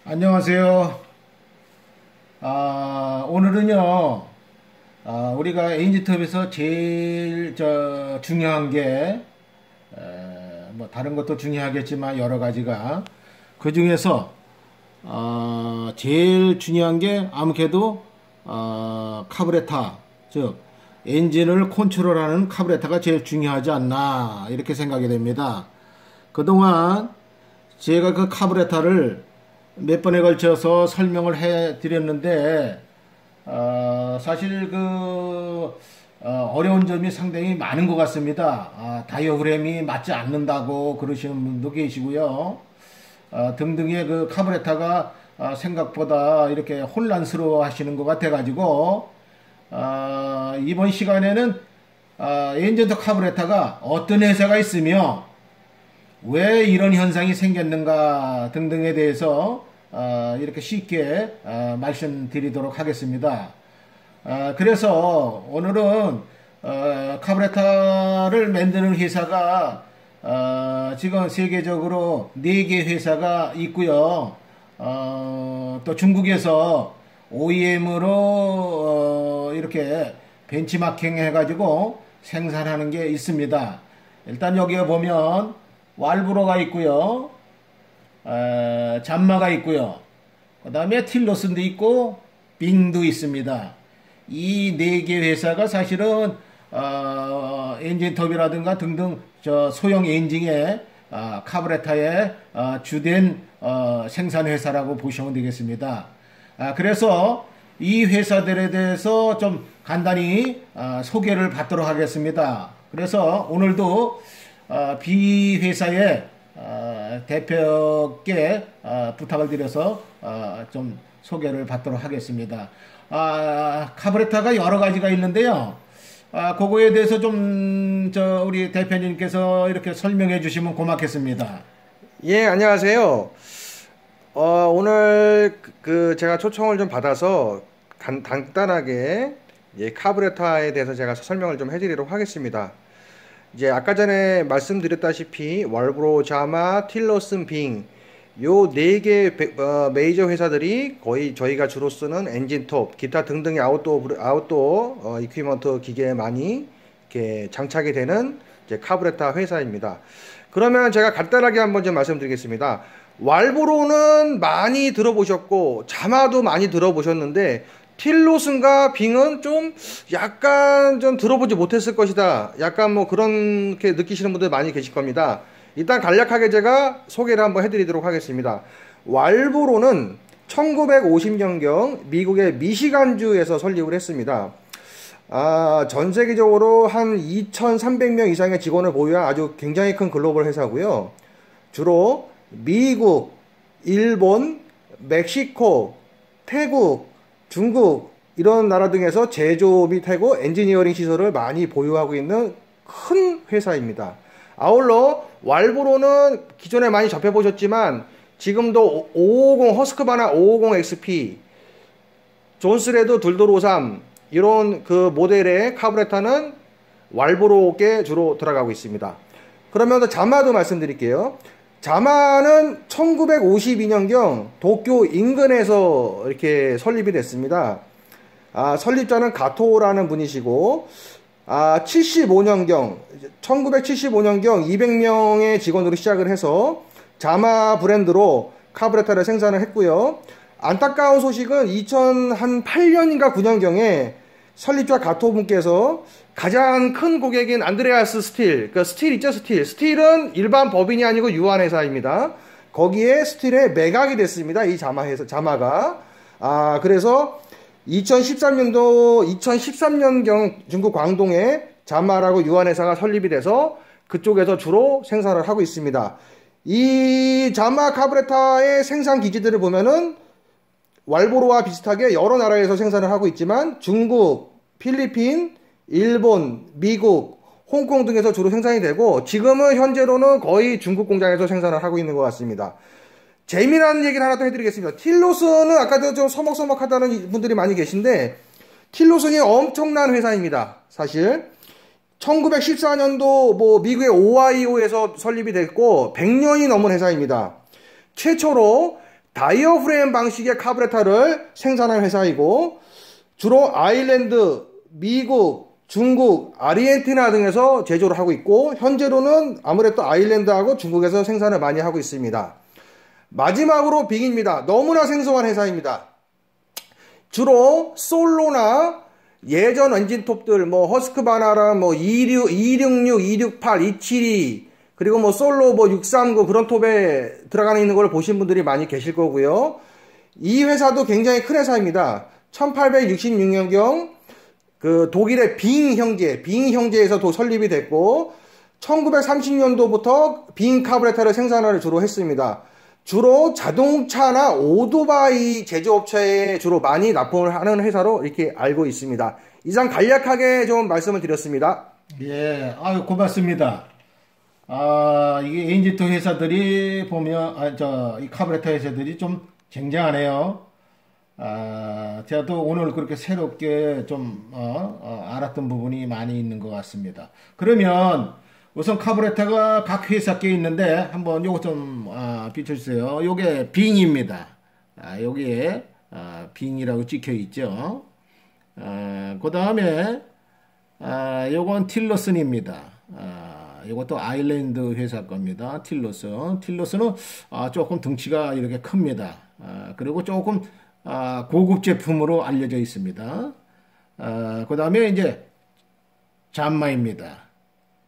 안녕하세요. 오늘은요, 우리가 에인지톱에서 제일 중요한 게, 뭐 다른 것도 중요하겠지만 여러 가지가 그 중에서 제일 중요한 게 아무래도 카브레타, 즉 엔진을 컨트롤하는 카브레타가 제일 중요하지 않나 이렇게 생각이 됩니다. 그동안 제가 그 카브레타를 몇 번에 걸쳐서 설명을 해 드렸는데, 사실 어려운 점이 상당히 많은 것 같습니다. 다이어그램이 맞지 않는다고 그러시는 분도 계시고요. 등등의 그 카브레타가 생각보다 이렇게 혼란스러워 하시는 것 같아가지고, 이번 시간에는 엔진터 카브레타가 어떤 회사가 있으며, 왜 이런 현상이 생겼는가 등등에 대해서 이렇게 쉽게 말씀드리도록 하겠습니다. 그래서 오늘은 카브레타를 만드는 회사가 지금 세계적으로 4개 회사가 있고요. 또 중국에서 OEM으로 이렇게 벤치마킹 해가지고 생산하는 게 있습니다. 일단 여기에 보면 왈브로가 있고요. 잠마가 있고요. 그 다음에 틸로슨도 있고 빙도 있습니다. 이 4개 회사가 사실은 엔진톱이라든가 등등 소형 엔진의 카브레타의 주된 생산 회사라고 보시면 되겠습니다. 그래서 이 회사들에 대해서 좀 간단히 소개를 받도록 하겠습니다. 그래서 오늘도 B 회사의 대표께 부탁을 드려서 좀 소개를 받도록 하겠습니다. 카브레타가 여러 가지가 있는데요. 그거에 대해서 좀 우리 대표님께서 이렇게 설명해 주시면 고맙겠습니다. 예, 안녕하세요. 오늘 제가 초청을 좀 받아서 간단하게 카브레타에 대해서 제가 설명을 좀 해드리도록 하겠습니다. 이제 아까 전에 말씀드렸다시피 왈브로, 자마, 틸러슨, 빙 요 4개 메이저 회사들이 거의 저희가 주로 쓰는 엔진톱, 기타 등등의 아웃도어 이퀴먼트 기계에 많이 이렇게 장착이 되는 이제 카브레타 회사입니다. 그러면 제가 간단하게 한번 좀 말씀드리겠습니다. 왈브로는 많이 들어보셨고 자마도 많이 들어보셨는데 틸로슨과 빙은 좀 약간 좀 들어보지 못했을 것이다. 약간 뭐 그렇게 느끼시는 분들 많이 계실 겁니다. 일단 간략하게 제가 소개를 한번 해드리도록 하겠습니다. 왈브로는 1950년경 미국의 미시간주에서 설립을 했습니다. 전 세계적으로 한 2,300명 이상의 직원을 보유한 아주 굉장히 큰 글로벌 회사고요. 주로 미국, 일본, 멕시코, 태국, 중국 이런 나라 등에서 제조 및 해고 엔지니어링 시설을 많이 보유하고 있는 큰 회사입니다. 아울러 왈브로는 기존에 많이 접해보셨지만 지금도 550 허스크바나 550 XP, 존스레드 둘둘53 이런 그 모델의 카브레타는 왈브로께 주로 들어가고 있습니다. 그러면 자마도 말씀드릴게요. 자마는 1952년경 도쿄 인근에서 이렇게 설립이 됐습니다. 설립자는 가토라는 분이시고, 1975년경 200명의 직원으로 시작을 해서 자마 브랜드로 카브레타를 생산을 했고요. 안타까운 소식은 2008년인가 9년경에 설립자 가토 분께서 가장 큰 고객인 안드레아스 스틸, 스틸 있죠, 스틸은 일반 법인이 아니고 유한 회사입니다. 거기에 스틸에 매각이 됐습니다. 이 자마가. 그래서 2013년경 중국 광동에 자마라고 유한 회사가 설립이 돼서 그쪽에서 주로 생산을 하고 있습니다. 이 자마 카브레타의 생산 기지들을 보면은 왈브로와 비슷하게 여러 나라에서 생산을 하고 있지만 중국, 필리핀, 일본, 미국, 홍콩 등에서 주로 생산이 되고 지금은 현재로는 거의 중국 공장에서 생산을 하고 있는 것 같습니다. 재미난 얘기를 하나 더 해드리겠습니다. 틸로슨은 아까도 좀 서먹서먹하다는 분들이 많이 계신데 틸로슨이 엄청난 회사입니다. 사실 1914년도 뭐 미국의 오하이오에서 설립이 됐고 100년이 넘은 회사입니다. 최초로 다이어프레임 방식의 카브레터를 생산하는 회사이고 주로 아일랜드, 미국, 중국, 아르헨티나 등에서 제조를 하고 있고 현재로는 아무래도 아일랜드하고 중국에서 생산을 많이 하고 있습니다. 마지막으로 빙입니다. 너무나 생소한 회사입니다. 주로 솔로나 예전 엔진톱들 뭐 허스크바나라 뭐 266, 268, 272 그리고 뭐 솔로 뭐 639 그런 톱에 들어가는 있는 걸 보신 분들이 많이 계실 거고요. 이 회사도 굉장히 큰 회사입니다. 1866년경 그 독일의 빙 형제에서 또 설립이 됐고 1930년도부터 빙 카브레터를 생산을 주로 했습니다. 주로 자동차나 오토바이 제조업체에 주로 많이 납품을 하는 회사로 이렇게 알고 있습니다. 이상 간략하게 좀 말씀을 드렸습니다. 예, 아유, 고맙습니다. 이게 엔진톱 회사들이 보면, 이 카브레터 회사들이 좀 쟁쟁하네요. 제가 또 오늘 그렇게 새롭게 좀, 알았던 부분이 많이 있는 것 같습니다. 그러면, 우선 카브레터가 각 회사께 있는데 한번 요거 좀 비춰주세요. 요게 빙입니다. 여기에 빙이라고 찍혀 있죠. 그 다음에 요건 틸러슨입니다. 요것도 아일랜드 회사 겁니다. 틸러슨. 틸러슨은 조금 덩치가 이렇게 큽니다. 그리고 조금 고급 제품으로 알려져 있습니다. 그 다음에 이제 잠마입니다.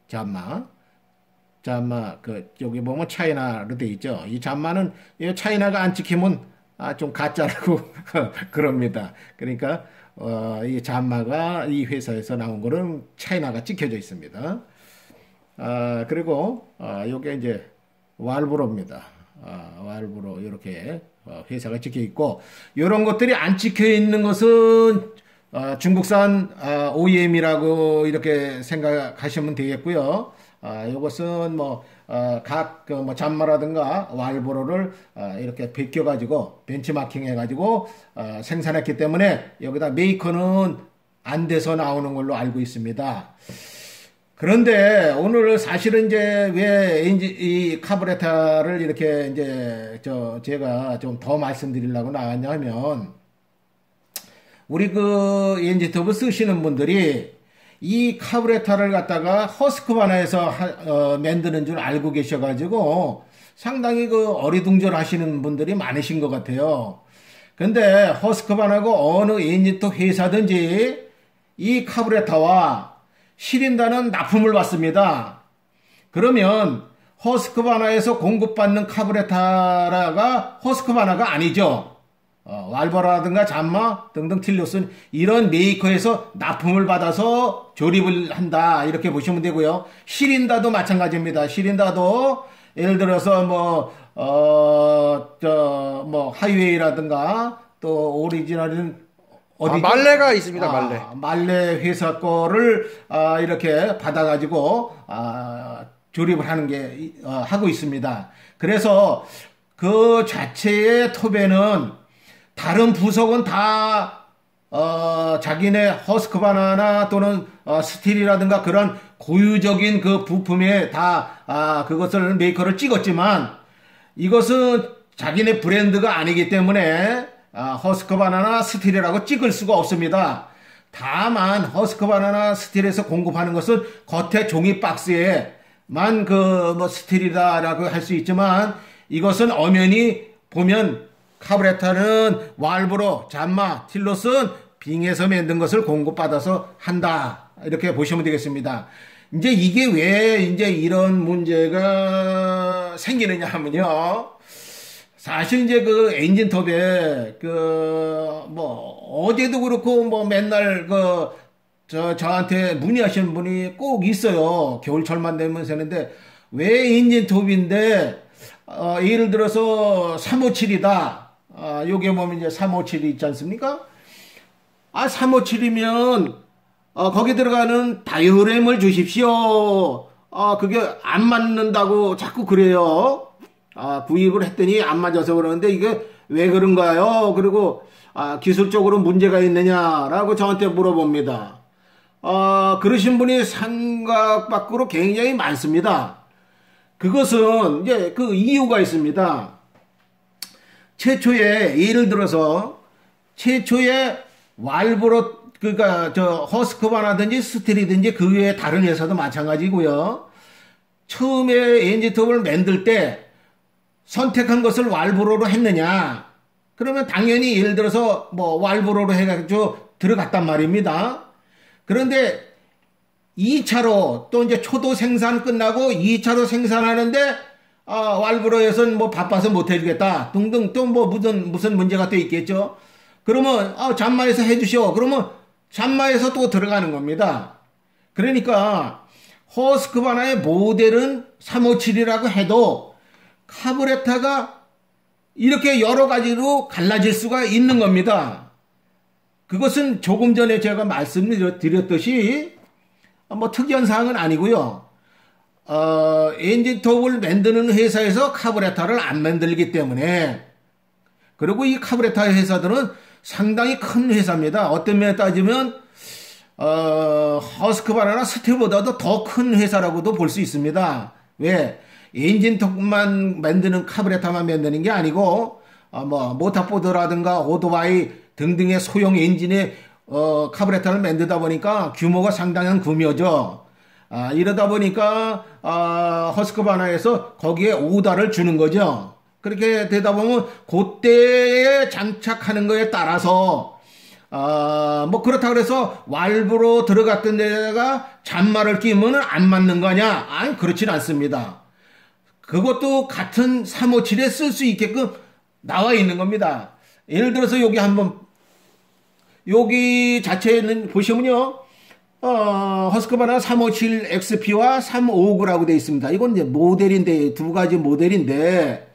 잠마, 여기 보면 차이나로 돼 있죠. 이 잠마는, 이 차이나가 안 찍히면, 좀 가짜라고, 그럽니다. 그러니까, 이 잠마가 이 회사에서 나온 거는 차이나가 찍혀져 있습니다. 그리고, 요게 이제, 왈브로입니다. 왈브로, 이렇게, 회사가 찍혀 있고, 요런 것들이 안 찍혀 있는 것은, 중국산 OEM이라고 이렇게 생각하시면 되겠고요. 이것은 뭐 각 뭐 잠마라든가 왈브로를 이렇게 베껴가지고 벤치마킹 해가지고 생산했기 때문에 여기다 메이커는 안 돼서 나오는 걸로 알고 있습니다. 그런데 오늘 사실은 이제 왜 이 카브레타를 이렇게 이제 제가 좀 더 말씀드리려고 나왔냐 하면 우리 그 엔진톱을 쓰시는 분들이 이 카브레타를 갖다가 허스크바나에서 만드는 줄 알고 계셔가지고 상당히 그 어리둥절 하시는 분들이 많으신 것 같아요. 근데 허스크바나고 어느 엔진톱 회사든지 이 카브레타와 시린다는 납품을 받습니다. 그러면 허스크바나에서 공급받는 카브레타가 허스크바나가 아니죠. 왈버라든가 잠마 등등 틸러슨 이런 메이커에서 납품을 받아서 조립을 한다 이렇게 보시면 되고요. 시린다도 마찬가지입니다. 시린다도 예를 들어서 뭐 하이웨이라든가 또 오리지널은 말레가 있습니다. 말레. 말레 회사 거를 이렇게 받아가지고 조립을 하는 게 하고 있습니다. 그래서 그 자체의 톱에는 다른 부속은 다 자기네 허스크바나나 또는 스틸이라든가 그런 고유적인 그 부품에 다 그것을 메이커를 찍었지만 이것은 자기네 브랜드가 아니기 때문에 허스크바나나 스틸이라고 찍을 수가 없습니다. 다만 허스크바나나 스틸에서 공급하는 것은 겉에 종이 박스에만 그 뭐 스틸이다라고 할 수 있지만 이것은 엄연히 보면 카브레타는 왈브로, 잠마, 틸러슨, 빙에서 만든 것을 공급받아서 한다. 이렇게 보시면 되겠습니다. 이제 이게 왜 이제 이런 문제가 생기느냐 하면요. 사실 이제 그 엔진톱에 어제도 그렇고 뭐 맨날 저한테 문의하시는 분이 꼭 있어요. 겨울철만 되면 새는데 왜 엔진톱인데 예를 들어서 357이다. 요게 보면 이제 357이 있지 않습니까? 357이면, 거기 들어가는 다이어프램을 주십시오. 그게 안 맞는다고 자꾸 그래요. 구입을 했더니 안 맞아서 그러는데 이게 왜 그런가요? 그리고, 기술적으로 문제가 있느냐라고 저한테 물어봅니다. 그러신 분이 생각 밖으로 굉장히 많습니다. 그것은 이제 그 이유가 있습니다. 최초에 예를 들어서 최초에 왈브로 그러니까 저 허스크바나든지 스틸이든지 그 외에 다른 회사도 마찬가지고요. 처음에 엔진톱을 만들 때 선택한 것을 왈브로로 했느냐? 그러면 당연히 예를 들어서 뭐 왈브로로 해가지고 들어갔단 말입니다. 그런데 2차로 또 이제 초도 생산 끝나고 2차로 생산하는데 왈브로에서는 뭐 바빠서 못 해주겠다 등등 또 뭐 무슨 문제가 또 있겠죠. 그러면 잔마에서 해주시오. 그러면 잔마에서 또 들어가는 겁니다. 그러니까 허스크바나의 모델은 357이라고 해도 카브레타가 이렇게 여러 가지로 갈라질 수가 있는 겁니다. 그것은 조금 전에 제가 말씀드렸듯이 뭐 특이한 사항은 아니고요. 엔진톱을 만드는 회사에서 카브레타를 안 만들기 때문에, 그리고 이 카브레타 회사들은 상당히 큰 회사입니다. 어떤 면에 따지면 허스크바나나 스틸보다도 더 큰 회사라고도 볼 수 있습니다. 왜? 엔진톱만 만드는 카브레타만 만드는 게 아니고 뭐 모터보드라든가 오토바이 등등의 소형 엔진의 카브레타를 만들다 보니까 규모가 상당한 규모죠. 이러다 보니까 허스크바나에서 거기에 오다를 주는 거죠. 그렇게 되다 보면 그때에 장착하는 거에 따라서 뭐 그렇다 그래서 왈브로 들어갔던 데다가 잔마를 끼면 안 맞는 거냐? 아니, 그렇진 않습니다. 그것도 같은 357에 쓸 수 있게끔 나와 있는 겁니다. 예를 들어서 여기 한번 여기 자체는 보시면요. 허스크바나 357 XP와 359라고 되어 있습니다. 이건 이제 모델인데, 두 가지 모델인데,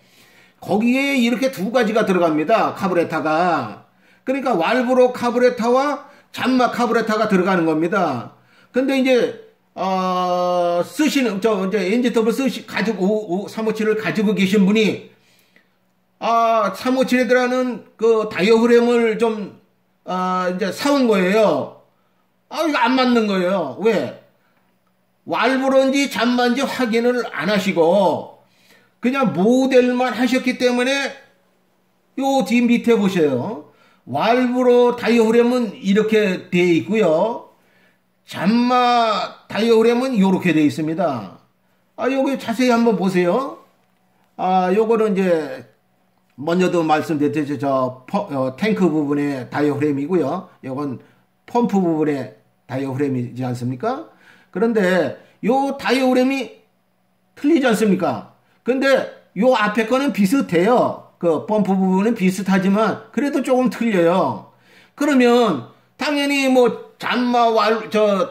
거기에 이렇게 두 가지가 들어갑니다. 카브레타가. 그러니까 왈브로 카브레타와 잔마 카브레타가 들어가는 겁니다. 근데 이제, 이제 엔진톱을 가지고, 357을 가지고 계신 분이, 357에 들어가는 그 다이어프램을 좀, 이제 사온 거예요. 이거 안 맞는 거예요. 왜? 왈브로인지 잔마인지 확인을 안 하시고, 그냥 모델만 하셨기 때문에, 요 뒤 밑에 보세요. 왈브로 다이어프램은 이렇게 되어 있고요. 잔마 다이어프램은 이렇게 되어 있습니다. 요거 자세히 한번 보세요. 요거는 이제, 먼저도 말씀드렸듯이 탱크 부분의 다이어프램이고요. 요건 펌프 부분의 다이어프램이지 않습니까? 그런데 요 다이어프램이 틀리지 않습니까? 근데 요 앞에 거는 비슷해요. 그 펌프 부분은 비슷하지만 그래도 조금 틀려요. 그러면 당연히 뭐 잔마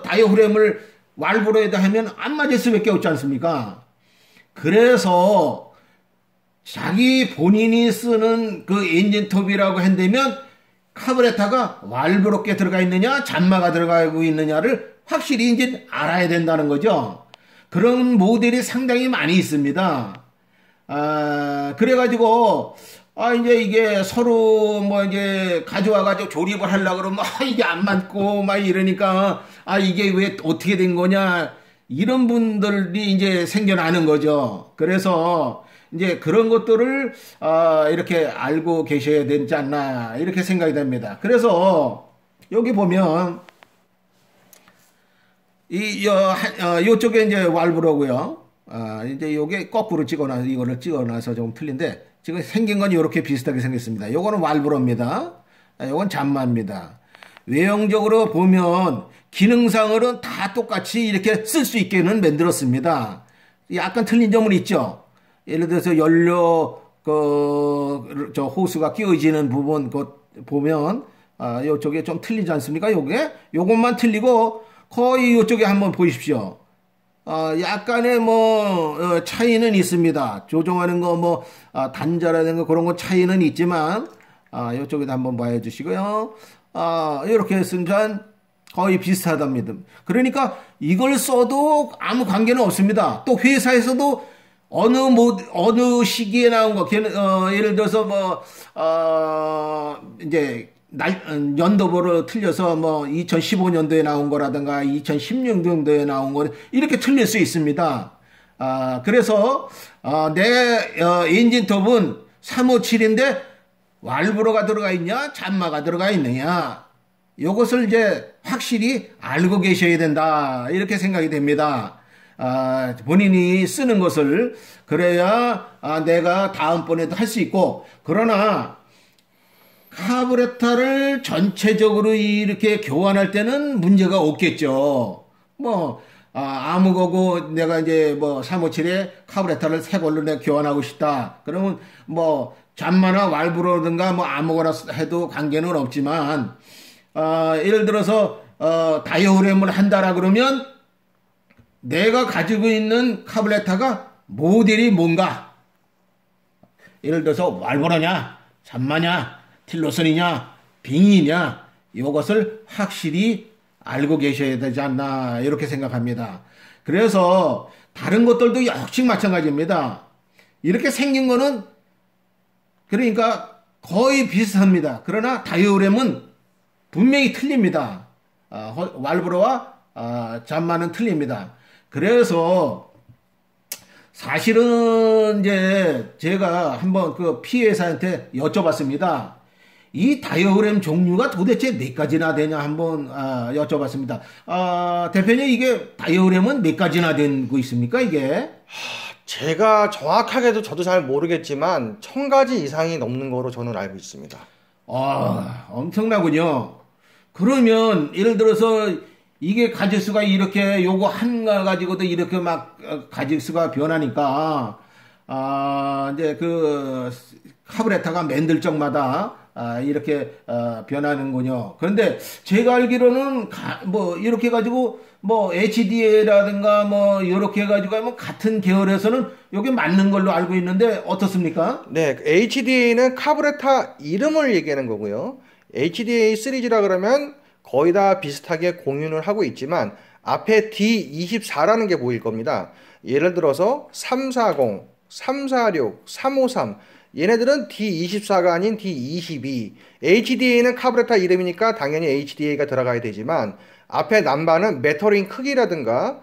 다이어프램을 왈브로에다 하면 안 맞을 수밖에 없지 않습니까? 그래서 자기 본인이 쓰는 그 엔진톱이라고 한다면 카브레타가 왈브롭게 들어가 있느냐 잔마가 들어가고 있느냐를 확실히 이제 알아야 된다는 거죠. 그런 모델이 상당히 많이 있습니다. 그래가지고 이제 이게 서로 뭐 이제 가져와가지고 조립을 하려고 그러면 이게 안 맞고 막 이러니까 이게 왜 어떻게 된 거냐 이런 분들이 이제 생겨나는 거죠. 그래서 이제 그런 것들을 이렇게 알고 계셔야 되지 않나 이렇게 생각이 됩니다. 그래서 여기 보면 요쪽에 이제 왈브로고요. 이제 요게 거꾸로 찍어놔서 이거를 찍어놔서 좀 틀린데 지금 생긴 건 이렇게 비슷하게 생겼습니다. 요거는 왈브로입니다. 요건 잔마입니다. 외형적으로 보면 기능상으로는 다 똑같이 이렇게 쓸 수 있게는 만들었습니다. 약간 틀린 점은 있죠. 예를 들어서 연료 저 호스가 끼워지는 부분 보면 요쪽에 좀 틀리지 않습니까? 요것만 틀리고 거의 요쪽에 한번 보십시오. 약간의 차이는 있습니다. 조정하는 거 단자라든가 그런 거 차이는 있지만 요쪽에도 한번 봐야 주시고요. 이렇게 했으면 거의 비슷하답니다. 그러니까 이걸 써도 아무 관계는 없습니다. 또 회사에서도 어느 시기에 나온 거, 예를 들어서 이제 연도별로 틀려서 2015년도에 나온 거라든가 2016년도에 나온 거 이렇게 틀릴 수 있습니다. 그래서 내 엔진톱은 357인데 왈브로가 들어가 있냐, 잔마가 들어가 있느냐. 이것을 이제 확실히 알고 계셔야 된다. 이렇게 생각이 됩니다. 본인이 쓰는 것을 그래야 내가 다음번에도 할 수 있고, 그러나 카브레타를 전체적으로 이렇게 교환할 때는 문제가 없겠죠. 뭐 아무 거고 내가 이제 뭐 357에 카브레타를 새 걸로 내가 교환하고 싶다. 그러면 뭐 잔마나 왈브로든가 뭐 아무거나 해도 관계는 없지만, 예를 들어서 다이어그램을 한다라 그러면 내가 가지고 있는 카브레타가 모델이 뭔가, 예를 들어서 왈브로냐, 잔마냐, 틸로슨이냐, 빙이냐, 이것을 확실히 알고 계셔야 되지 않나 이렇게 생각합니다. 그래서 다른 것들도 역시 마찬가지입니다. 이렇게 생긴 거는 그러니까 거의 비슷합니다. 그러나 다이어그램은 분명히 틀립니다. 왈브로와 잔마는 틀립니다. 그래서 사실은 이제 제가 한번 그 피해사한테 여쭤봤습니다. 이 다이어그램 종류가 도대체 몇 가지나 되냐 한번 여쭤봤습니다. 대표님, 이게 다이어그램은 몇 가지나 되고 있습니까, 이게? 제가 정확하게도 저도 잘 모르겠지만 1000가지 이상이 넘는 거로 저는 알고 있습니다. 엄청나군요. 그러면 예를 들어서 이게 가지수가 이렇게 요거 하나 가지고도 이렇게 막 가지수가 변하니까 이제 그 카브레타가 맨들 적마다 이렇게 변하는군요. 그런데 제가 알기로는 뭐 이렇게 가지고 뭐 HDA라든가 뭐 이렇게 해가지고 뭐 같은 계열에서는 여기 맞는 걸로 알고 있는데 어떻습니까? 네, HDA는 카브레타 이름을 얘기하는 거고요. HDA 시리즈라 그러면 거의 다 비슷하게 공유를 하고 있지만 앞에 D24라는 게 보일 겁니다. 예를 들어서 340, 346, 353 얘네들은 D24가 아닌 D22. HDA는 카브레타 이름이니까 당연히 HDA가 들어가야 되지만 앞에 남바는 메터링 크기라든가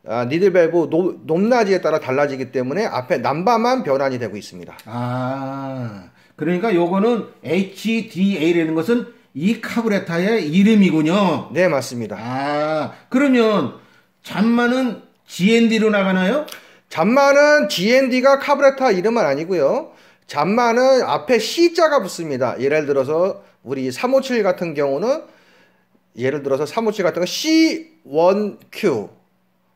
니들밸브 높낮이에 따라 달라지기 때문에 앞에 남바만 변환이 되고 있습니다. 그러니까 요거는 HDA라는 것은 이 카브레타의 이름이군요. 네, 맞습니다. 그러면 잔마는 GND로 나가나요? 잔마는 GND가 카브레타 이름은 아니고요. 잔마는 앞에 C자가 붙습니다. 예를 들어서 우리 357 같은 경우는 예를 들어서 357 같은 거 C1Q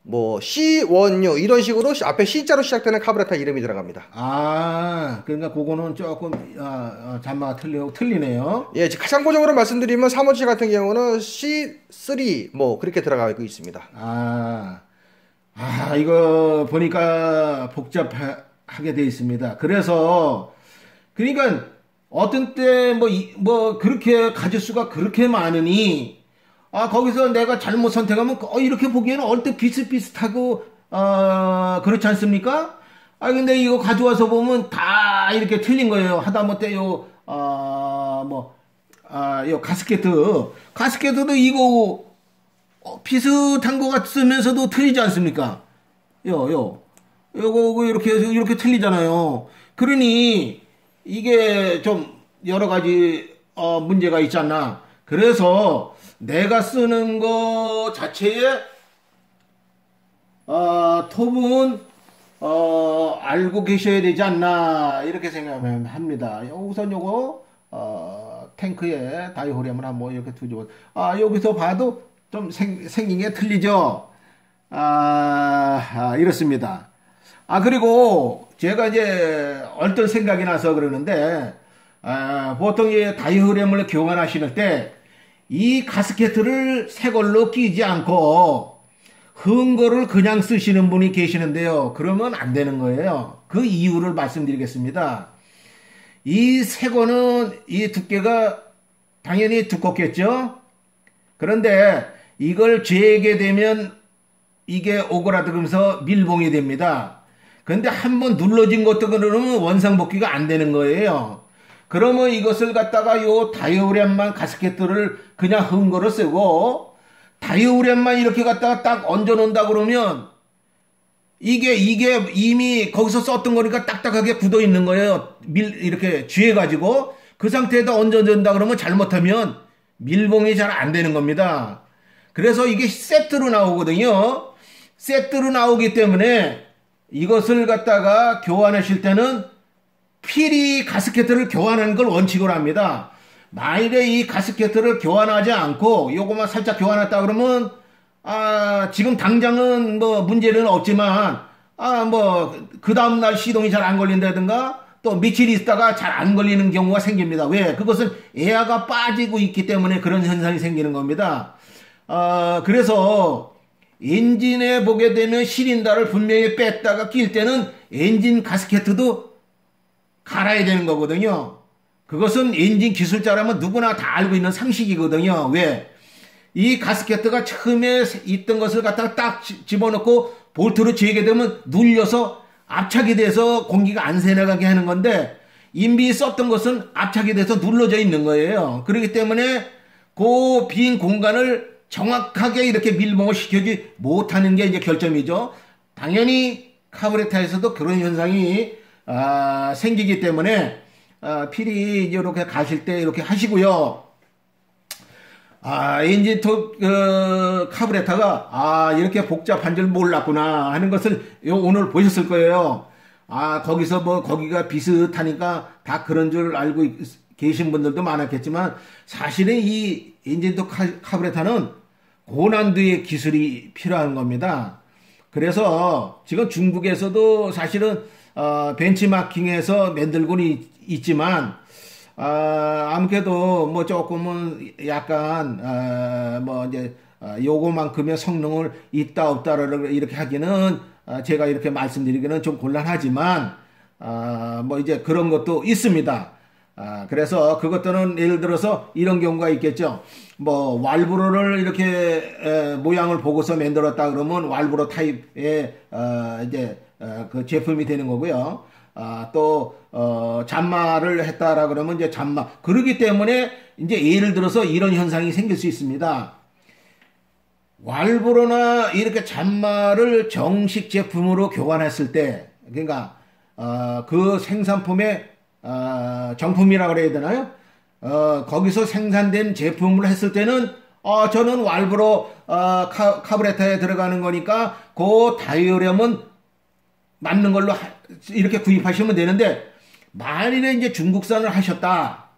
뭐 C1U 이런 식으로 앞에 C자로 시작되는 카브레타 이름이 들어갑니다. 그러니까 그거는 조금 잔마가 틀리네요. 예, 참고적으로 말씀드리면 357 같은 경우는 C3 뭐 그렇게 들어가고 있습니다. 이거 보니까 복잡하게 돼 있습니다. 그래서 그러니까 어떤 때 뭐 그렇게 가짓수가 그렇게 많으니 거기서 내가 잘못 선택하면 이렇게 보기에는 얼핏 비슷비슷하고 그렇지 않습니까? 근데 이거 가져와서 보면 다 이렇게 틀린 거예요. 하다못해 요 가스케트도 이거 비슷한 것 같으면서도 틀리지 않습니까? 요거 이렇게 틀리잖아요. 그러니 이게 좀 여러 가지 문제가 있지 않나. 그래서 내가 쓰는 거 자체에 톱은 알고 계셔야 되지 않나 이렇게 생각합니다. 우선 요거 탱크에 다이어그램을 한번 이렇게 두죠. 여기서 봐도 좀 생긴 게 틀리죠. 이렇습니다. 그리고 제가 이제 얼떨 생각이 나서 그러는데 보통 이 다이어그램을 교환하시는 때 이 가스케트를 새 걸로 끼지 않고 흔 거를 그냥 쓰시는 분이 계시는데요. 그러면 안 되는 거예요. 그 이유를 말씀드리겠습니다. 이 새 거는 이 두께가 당연히 두껍겠죠. 그런데 이걸 재게 되면 이게 오그라들면서 밀봉이 됩니다. 그런데 한번 눌러진 것도 그러면 원상복귀가 안 되는 거예요. 그러면 이것을 갖다가 요 다이어그램만 가스케트를 그냥 흔 거로 쓰고 다이어그램만 이렇게 갖다가 딱 얹어 놓는다 그러면 이게 이미 거기서 썼던 거니까 딱딱하게 굳어 있는 거예요. 이렇게 쥐어 가지고 그 상태에다 얹어준다 그러면 잘못하면 밀봉이 잘 안 되는 겁니다. 그래서 이게 세트로 나오거든요. 세트로 나오기 때문에 이것을 갖다가 교환하실 때는 필히 가스켓을 교환하는 걸 원칙으로 합니다. 만일에 이 가스켓을 교환하지 않고 요것만 살짝 교환했다 그러면 지금 당장은 뭐 문제는 없지만 뭐 그 다음날 시동이 잘 안 걸린다든가 또 며칠 있다가 잘 안 걸리는 경우가 생깁니다. 왜? 그것은 에어가 빠지고 있기 때문에 그런 현상이 생기는 겁니다. 그래서 엔진에 보게 되면 시린더를 분명히 뺐다가 낄 때는 엔진 가스켓도 갈아야 되는 거거든요. 그것은 엔진 기술자라면 누구나 다 알고 있는 상식이거든요. 왜? 이 가스켓가 처음에 있던 것을 갖다가 딱 집어넣고 볼트로 쥐게 되면 눌려서 압착이 돼서 공기가 안 새나가게 하는 건데 인비 썼던 것은 압착이 돼서 눌러져 있는 거예요. 그렇기 때문에 그 빈 공간을 정확하게 이렇게 밀봉을 시켜주지 못하는 게 이제 결점이죠. 당연히 카브레타에서도 그런 현상이 생기기 때문에 필히 이렇게 가실 때 이렇게 하시고요. 엔진 카브레타가 이렇게 복잡한 줄 몰랐구나 하는 것을 오늘 보셨을 거예요. 거기서 뭐 거기가 비슷하니까 다 그런 줄 알고 계신 분들도 많았겠지만 사실은 이 엔진 카브레타는 고난도의 기술이 필요한 겁니다. 그래서 지금 중국에서도 사실은 벤치마킹에서 만들고는 있지만 아무래도 뭐 조금은 약간 뭐 이제 요거만큼의 성능을 있다 없다를 이렇게 하기는 제가 이렇게 말씀드리기는 좀 곤란하지만 뭐 이제 그런 것도 있습니다. 그래서 그것들은 예를 들어서 이런 경우가 있겠죠. 뭐 왈브로를 이렇게 모양을 보고서 만들었다 그러면 왈브로 타입의 이제 그 제품이 되는 거고요. 또 잔마를 했다라 그러면 이제 잔마. 그러기 때문에 이제 예를 들어서 이런 현상이 생길 수 있습니다. 왈브로나 이렇게 잔마를 정식 제품으로 교환했을 때, 그러니까 그 생산품의 정품이라고 그래야 되나요? 거기서 생산된 제품을 했을 때는 저는 왈브로 카브레타에 들어가는 거니까 그 다이오рем은 맞는 걸로 이렇게 구입하시면 되는데 만일에 이제 중국산을 하셨다.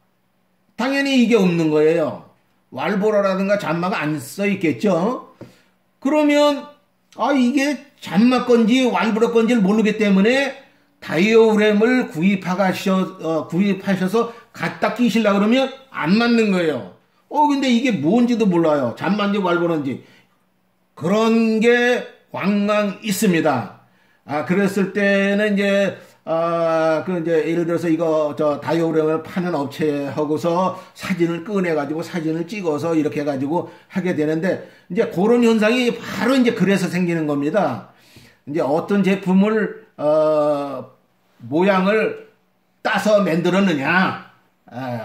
당연히 이게 없는 거예요. 왈브로라든가 잔마가 안 써 있겠죠. 그러면 이게 잔마 건지 왈브로 건지를 모르기 때문에 다이오램을 구입하셔서 갖다 끼시려고 그러면 안 맞는 거예요. 근데 이게 뭔지도 몰라요. 잔마인지 왈브로인지. 그런 게 왕왕 있습니다. 그랬을 때는 이제 이제 예를 들어서 이거 다이오램을 파는 업체하고서 사진을 꺼내가지고 사진을 찍어서 이렇게 해가지고 하게 되는데 이제 그런 현상이 바로 이제 그래서 생기는 겁니다. 이제 어떤 제품을 모양을 따서 만들었느냐.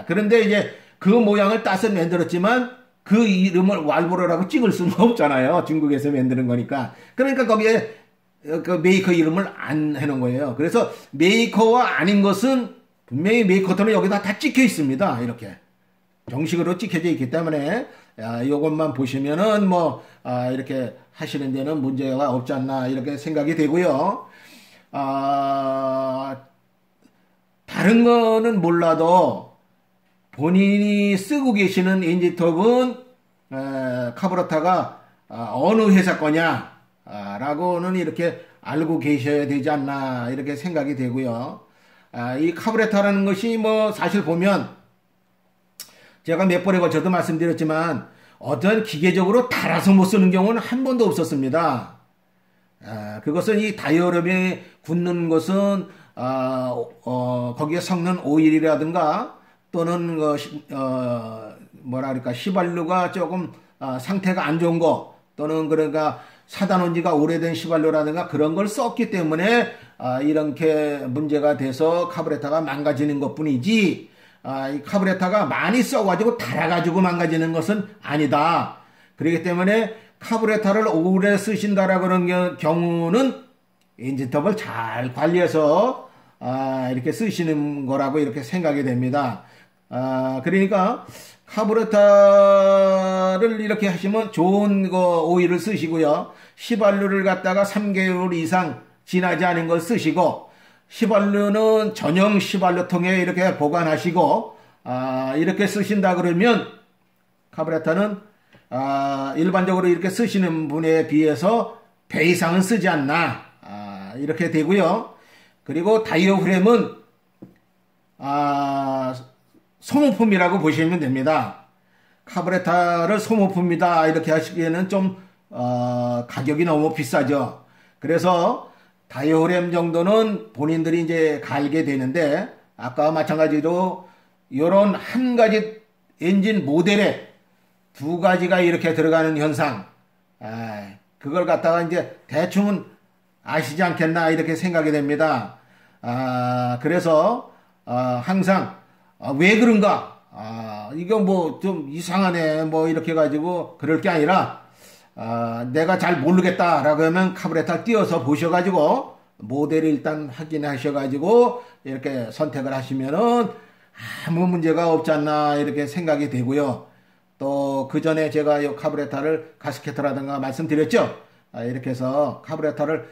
그런데 이제 그 모양을 따서 만들었지만 그 이름을 왈브로라고 찍을 수는 없잖아요. 중국에서 만드는 거니까. 그러니까 거기에 그 메이커 이름을 안 해놓은 거예요. 그래서 메이커와 아닌 것은 분명히 메이커터는 여기다 다 찍혀 있습니다. 이렇게 정식으로 찍혀져 있기 때문에 이것만 보시면은 뭐 이렇게 하시는 데는 문제가 없지 않나 이렇게 생각이 되고요. 다른 거는 몰라도 본인이 쓰고 계시는 엔진톱은 카브레타가 어느 회사 거냐 라고는 이렇게 알고 계셔야 되지 않나 이렇게 생각이 되고요. 이 카브레타라는 것이 뭐 사실 보면 제가 몇 번에 걸쳐도 말씀드렸지만 어떤 기계적으로 달아서 못 쓰는 경우는 한 번도 없었습니다. 그것은 이 다이오램에 굳는 것은 거기에 섞는 오일이라든가 또는 뭐라 그럴까 휘발유가 조금 상태가 안 좋은 거 또는 그러니까 사다 놓은 지가 오래된 휘발유라든가 그런 걸 썼기 때문에 이렇게 문제가 돼서 카브레타가 망가지는 것뿐이지 이 카브레타가 많이 써가지고 달아가지고 망가지는 것은 아니다. 그렇기 때문에 카브레타를 오래 쓰신다라 그런 경우는 엔진톱을 잘 관리해서 이렇게 쓰시는 거라고 이렇게 생각이 됩니다. 그러니까 카부레타를 이렇게 하시면 좋은 거 오일을 쓰시고요. 휘발유를 갖다가 3개월 이상 지나지 않은 걸 쓰시고, 휘발유는 전용 휘발유통에 이렇게 보관하시고, 이렇게 쓰신다 그러면 카부레타는 일반적으로 이렇게 쓰시는 분에 비해서 배 이상은 쓰지 않나, 이렇게 되고요. 그리고 다이어프램은 소모품이라고 보시면 됩니다. 카부레타를 소모품이다 이렇게 하시기에는 좀 가격이 너무 비싸죠. 그래서 다이어프램 정도는 본인들이 이제 갈게 되는데, 아까 마찬가지로 이런 한 가지 엔진 모델에 두 가지가 이렇게 들어가는 현상, 그걸 갖다가 이제 대충은 아시지 않겠나 이렇게 생각이 됩니다. 그래서 항상 왜 그런가, 이거 뭐 좀 이상하네 뭐 이렇게 가지고 그럴 게 아니라, 내가 잘 모르겠다라고 하면 카부레타 띄워서 보셔가지고 모델을 일단 확인하셔가지고 이렇게 선택을 하시면은 아무 문제가 없지 않나 이렇게 생각이 되고요. 또 그 전에 제가 이 카부레타를 가스케트라든가 말씀드렸죠. 이렇게 해서 카부레타를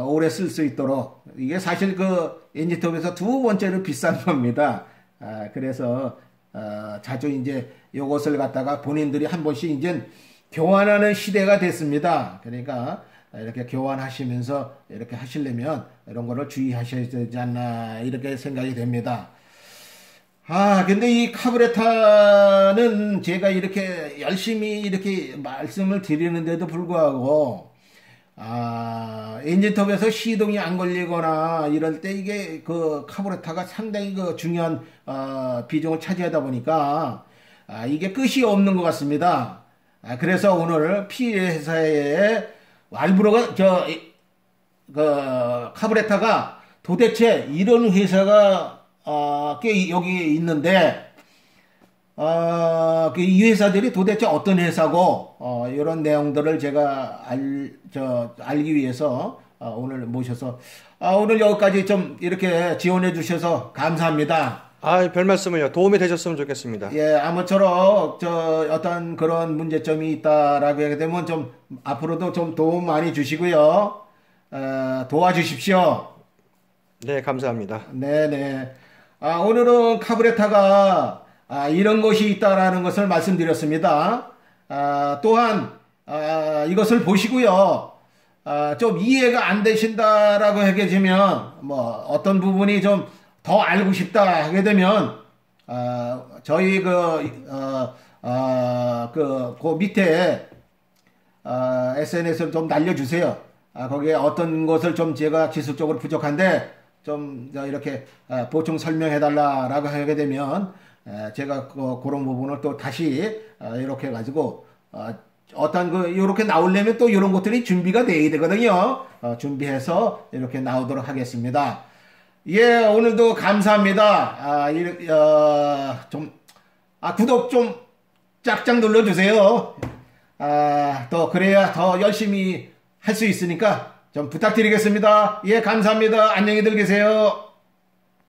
오래 쓸 수 있도록, 이게 사실 그 엔진톱에서 두 번째로 비싼 겁니다. 그래서 자주 이제 요것을 갖다가 본인들이 한 번씩 이제 교환하는 시대가 됐습니다. 그러니까 이렇게 교환하시면서 이렇게 하시려면 이런 거를 주의하셔야 되지 않나 이렇게 생각이 됩니다. 근데 이 카부레타는 제가 이렇게 열심히 이렇게 말씀을 드리는데도 불구하고, 엔진톱에서 시동이 안 걸리거나 이럴 때 이게 그 카부레타가 상당히 그 중요한, 비중을 차지하다 보니까, 이게 끝이 없는 것 같습니다. 그래서 오늘 P회사의 왈브로가, 카부레타가 도대체 이런 회사가 꽤 여기 있는데, 이 회사들이 도대체 어떤 회사고, 이런 내용들을 제가 알기 위해서, 오늘 모셔서, 오늘 여기까지 좀 이렇게 지원해 주셔서 감사합니다. 별 말씀을요. 도움이 되셨으면 좋겠습니다. 예, 아무쪼록, 어떤 그런 문제점이 있다라고 하게 되면 좀, 앞으로도 좀 도움 많이 주시고요. 도와주십시오. 네, 감사합니다. 네네. 오늘은 카부레타가 이런 것이 있다라는 것을 말씀드렸습니다. 또한 이것을 보시고요. 좀 이해가 안 되신다라고 하게 되면, 뭐 어떤 부분이 좀 더 알고 싶다 하게 되면 저희 그 밑에 SNS를 좀 날려주세요. 거기에 어떤 것을 좀 제가 기술적으로 부족한데 좀 이렇게 보충 설명해달라라고 하게 되면 제가 그런 부분을 또 다시 이렇게 해가지고 어떤 이렇게 나오려면 또 이런 것들이 준비가 돼야 되거든요. 준비해서 이렇게 나오도록 하겠습니다. 예, 오늘도 감사합니다. 구독 좀 짝짝 눌러주세요. 또 그래야 더 열심히 할 수 있으니까 좀 부탁드리겠습니다. 예, 감사합니다. 안녕히들 계세요.